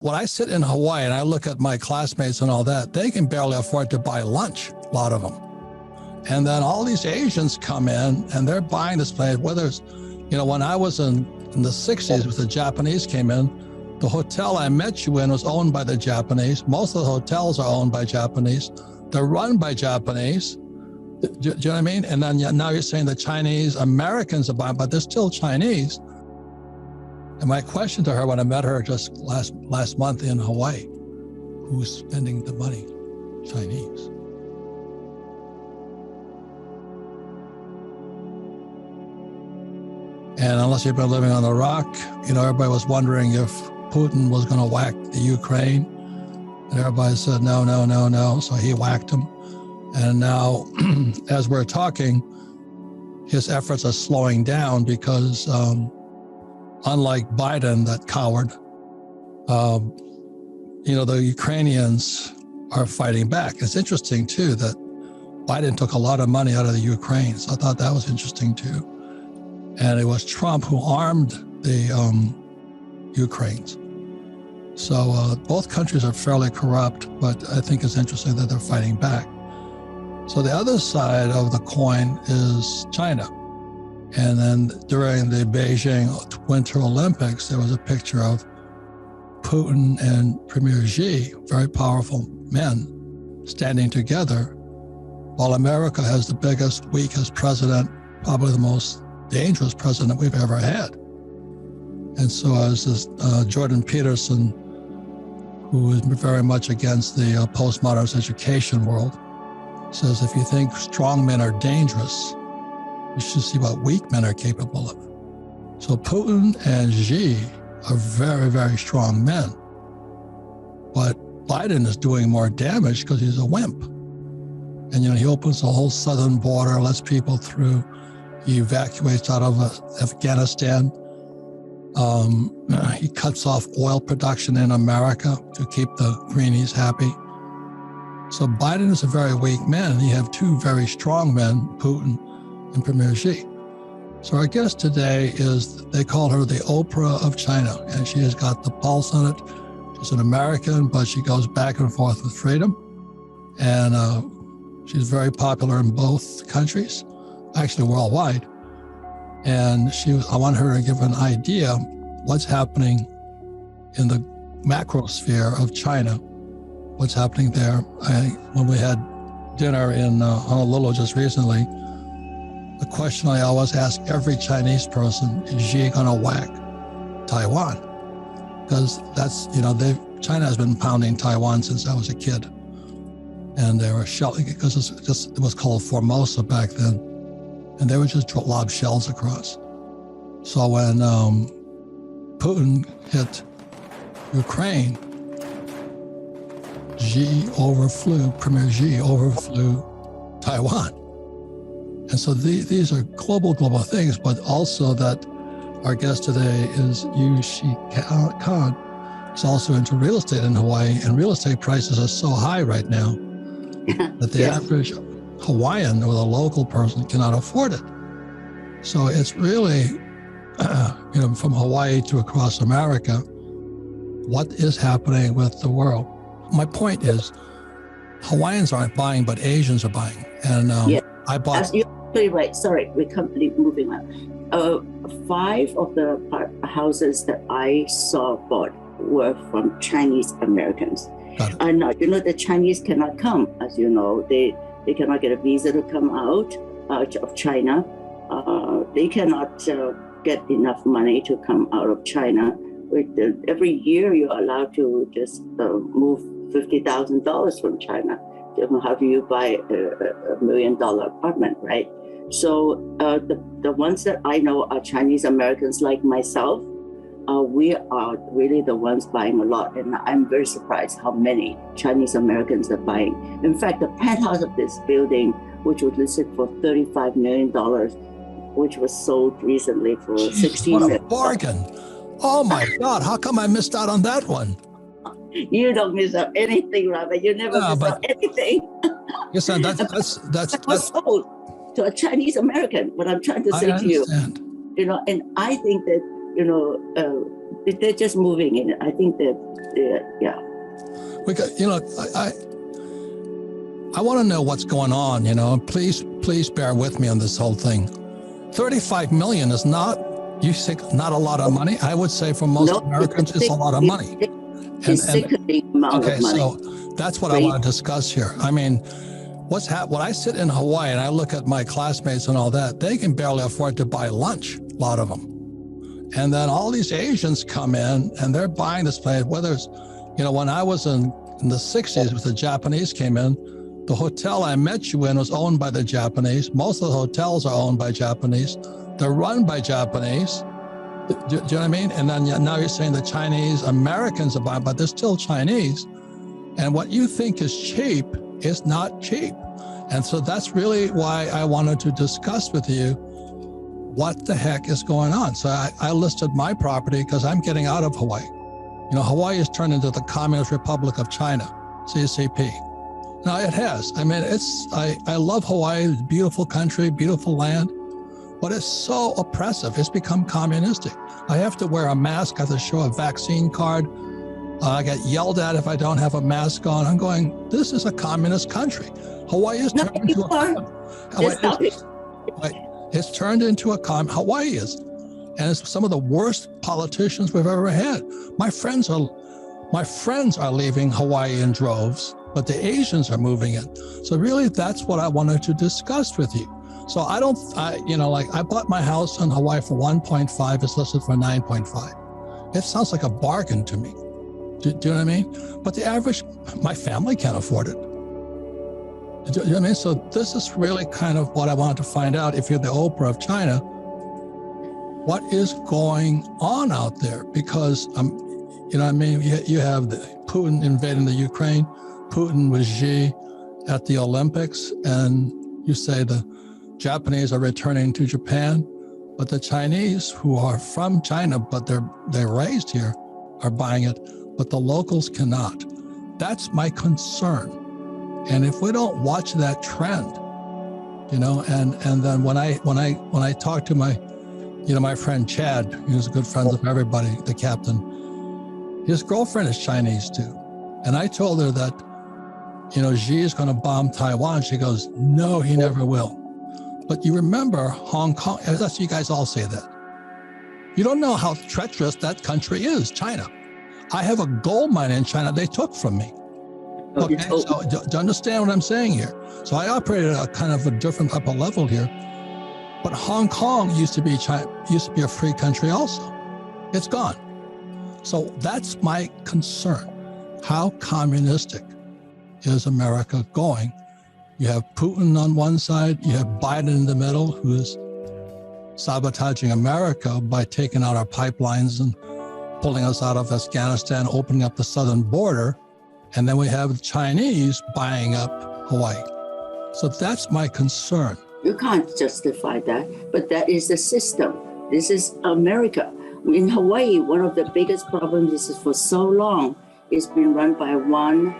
When I sit in Hawaii and I look at my classmates and all that, they can barely afford to buy lunch, a lot of them. And then all these Asians come in and they're buying this place, whether it's, when I was in the 60s, when the Japanese came in, the hotel I met you in was owned by the Japanese. Most of the hotels are owned by Japanese. They're run by Japanese. Do you know what I mean? And then now you're saying the Chinese Americans are buying, but they're still Chinese. And my question to her when I met her just last month in Hawaii, who's spending the money? Chinese. And unless you've been living on the rock, everybody was wondering if Putin was going to whack the Ukraine. And everybody said, no, no, no, no. So he whacked him. And now, as we're talking, his efforts are slowing down because unlike Biden, that coward, the Ukrainians are fighting back. It's interesting, too, that Biden took a lot of money out of the Ukraine. So I thought that was interesting, too. And it was Trump who armed the Ukrainians. So both countries are fairly corrupt, but I think it's interesting that they're fighting back. So the other side of the coin is China. And then during the Beijing Winter Olympics, there was a picture of Putin and Premier Xi, very powerful men, standing together, while America has the biggest, weakest president, probably the most dangerous president we've ever had. And so as this, Jordan Peterson, who is very much against the postmodernist education world, says if you think strong men are dangerous, you should see what weak men are capable of. So Putin and Xi are very, very strong men. But Biden is doing more damage because he's a wimp. And, he opens the whole southern border, lets people through. He evacuates out of Afghanistan. He cuts off oil production in America to keep the greenies happy. So Biden is a very weak man, and you have two very strong men, Putin and Premier Xi. So our guest today is, they call her the Oprah of China, and she has got the pulse on it. She's an American, but she goes back and forth with freedom. And she's very popular in both countries, actually worldwide. And I want her to give an honidea what's happening in the macro sphere of China, what's happening there. When we had dinner in Honolulu just recently, the question I always ask every Chinese person, is Xi going to whack Taiwan? Because that's, China has been pounding Taiwan since I was a kid. And they were shelling it because it was called Formosa back then. And they would just lob shells across. So when Putin hit Ukraine, Premier Xi overflew Taiwan. And so these are global things, but also that our guest today is Yu-Shi Khan. He's also into real estate in Hawaii, and real estate prices are so high right now that the average Hawaiian or the local person cannot afford it. So it's really, from Hawaii to across America, what is happening with the world? My point is, Hawaiians aren't buying, but Asians are buying. And I bought... Right. Sorry, we're completely moving on. 5 of the houses that I saw bought were from Chinese Americans. And now, the Chinese cannot come, as you know. They cannot get a visa to come out of China. They cannot get enough money to come out of China. Every year you're allowed to just move $50,000 from China. How do you buy a $1 million apartment, right? So the ones that I know are Chinese Americans like myself. We are really the ones buying a lot, and I'm very surprised how many Chinese Americans are buying. In fact, the penthouse of this building, which was listed for $35 million, which was sold recently for $16 million. What a bargain! Oh my God! How come I missed out on that one? You don't miss out anything, Robert. You never miss out anything. Yes, that's That was sold to a Chinese American. What I'm trying to say to you, and I think that they're just moving in. I think yeah. We got, I want to know what's going on, please bear with me on this whole thing. 35 million is not, you think, not a lot of money? I would say for most Americans, it's a lot of money. It's sickening amount of money. So that's what I want to discuss here. I mean, when I sit in Hawaii and I look at my classmates and all that, they can barely afford to buy lunch, a lot of them. And then all these Asians come in and they're buying this place, whether it's, when I was in the 60s, with the Japanese came in, the hotel I met you in was owned by the Japanese. Most of the hotels are owned by Japanese. They're run by Japanese. Do you know what I mean? And then now you're saying the Chinese Americans are buying, but they're still Chinese. And what you think is cheap is not cheap. And so that's really why I wanted to discuss with you what the heck is going on. So I listed my property because I'm getting out of Hawaii. Hawaii has turned into the Communist Republic of China, CCP. Now it has. I mean, I love Hawaii, it's a beautiful country, beautiful land, but it's so oppressive. It's become communistic. I have to wear a mask. I have to show a vaccine card. I get yelled at if I don't have a mask on. I'm going, this is a communist country. Hawaii is turned into it's turned into a Hawaii is. And it's some of the worst politicians we've ever had. My friends are leaving Hawaii in droves, but the Asians are moving in. So really, that's what I wanted to discuss with you. So I bought my house in Hawaii for 1.5. It's listed for 9.5. It sounds like a bargain to me. Do you know what I mean? But the average, my family can't afford it. Do you know what I mean? So this is really kind of what I wanted to find out. If you're the Oprah of China, what is going on out there? Because, you have Putin invading the Ukraine, Putin with Xi at the Olympics, and you say the Japanese are returning to Japan, but the Chinese, who are from China, but they're raised here, are buying it, but the locals cannot. That's my concern. And if we don't watch that trend, and then when I talk to my friend Chad, who's good friends of everybody, the captain, his girlfriend is Chinese too. And I told her that, Xi is going to bomb Taiwan. She goes, no, he never will. But you remember Hong Kong, that's you guys all say that. You don't know how treacherous that country is, China. I have a gold mine in China they took from me. Okay, so do you understand what I'm saying here? So I operated at a kind of a different type of level here. But Hong Kong used to be a free country also. It's gone. So that's my concern. How communistic is America going? You have Putin on one side, you have Biden in the middle, who's sabotaging America by taking out our pipelines and pulling us out of Afghanistan, opening up the southern border. And then we have the Chinese buying up Hawaii. So that's my concern. You can't justify that, but that is the system. This is America. In Hawaii, one of the biggest problems is for so long, it's been run by one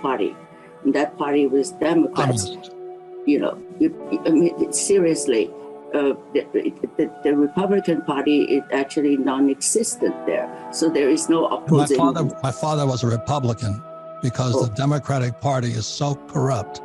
party. And that party was Democrats. Seriously, the Republican Party is actually non-existent there. So there is no opposing. My father was a Republican because the Democratic Party is so corrupt.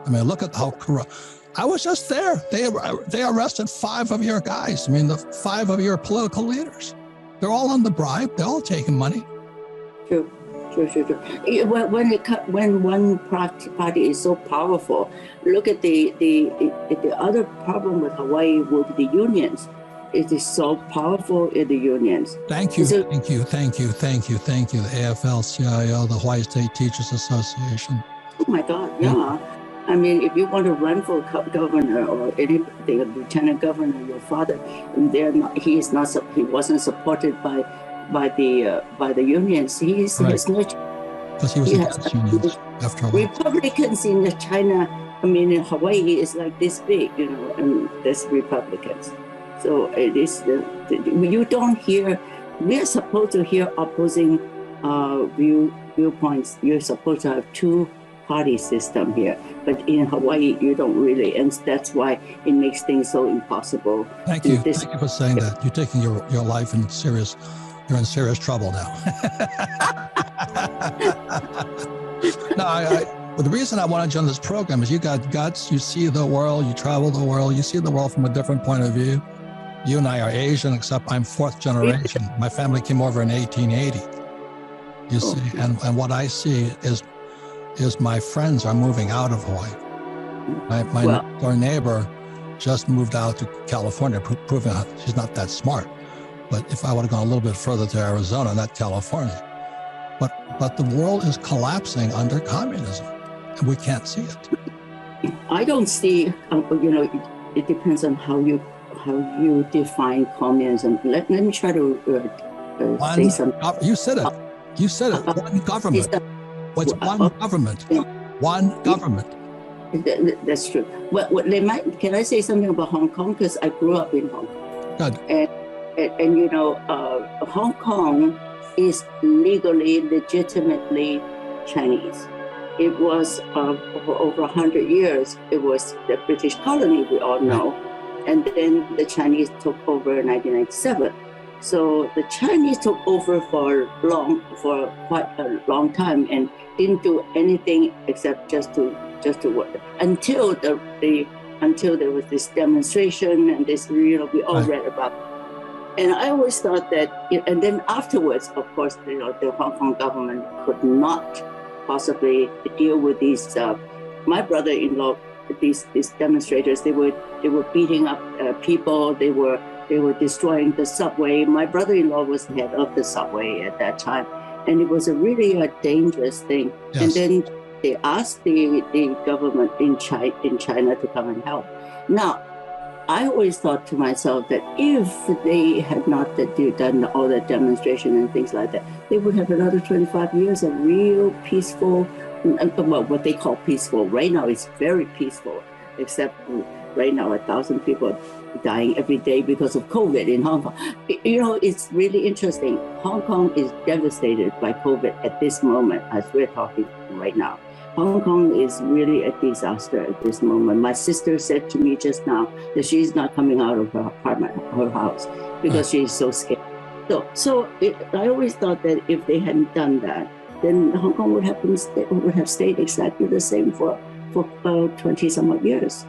I mean, look at how corrupt. I was just there. They arrested 5 of your guys. I mean, the 5 of your political leaders. They're all on the bribe. They're all taking money. True. When one party is so powerful, look at the other problem with Hawaii with the unions. It is so powerful in the unions. Thank you. The AFL-CIO, the Hawaii State Teachers Association. Oh my God, yeah. I mean, if you want to run for governor or anything, a lieutenant governor, your father, he wasn't supported by the unions. He's no. Because he was against unions after a while. Republicans in China, in Hawaii is like this big, and there's Republicans. So it is you don't hear. We are supposed to hear opposing viewpoints. You're supposed to have two party system here. But in Hawaii, you don't really, and that's why it makes things so impossible. Thank you. Thank you for saying that. You're taking your life in serious. You're in serious trouble now. No, but the reason I wanted you on this program is you got guts. You see the world. You travel the world. You see the world from a different point of view. You and I are Asian, except I'm fourth generation. My family came over in 1880. You see, and what I see is my friends are moving out of Hawaii. My next door neighbor just moved out to California, proving she's not that smart. But if I would have gone a little bit further to Arizona, not California. But the world is collapsing under communism, and we can't see it. I don't see, it depends on how you define communism. Let me try to say something. You said it. You said it. One government. What's one government? One government. That's true. Well, can I say something about Hong Kong? Because I grew up in Hong Kong. Good. And Hong Kong is legitimately Chinese. It was for over 100 years. It was the British colony, we all know. And then the Chinese took over in 1997. So the Chinese took over for quite a long time and didn't do anything except just to work until there was this demonstration and this we all read about. And I always thought that, and then afterwards, of course, the Hong Kong government could not possibly deal with these. My brother-in-law, these demonstrators, they were beating up people. They were destroying the subway. My brother-in-law was head of the subway at that time, and it was a really dangerous thing. Yes. And then they asked the government in China to come and help. Now, I always thought to myself that if they had not done all that demonstration and things like that, they would have another 25 years of real peaceful, well, what they call peaceful. Right now, it's very peaceful, except right now, 1,000 people are dying every day because of COVID in Hong Kong. It's really interesting. Hong Kong is devastated by COVID at this moment, as we're talking right now. Hong Kong is really a disaster at this moment. My sister said to me just now that she's not coming out of her apartment, her house, because she's so scared. So I always thought that if they hadn't done that, then Hong Kong would have stayed exactly the same for 20 some odd years.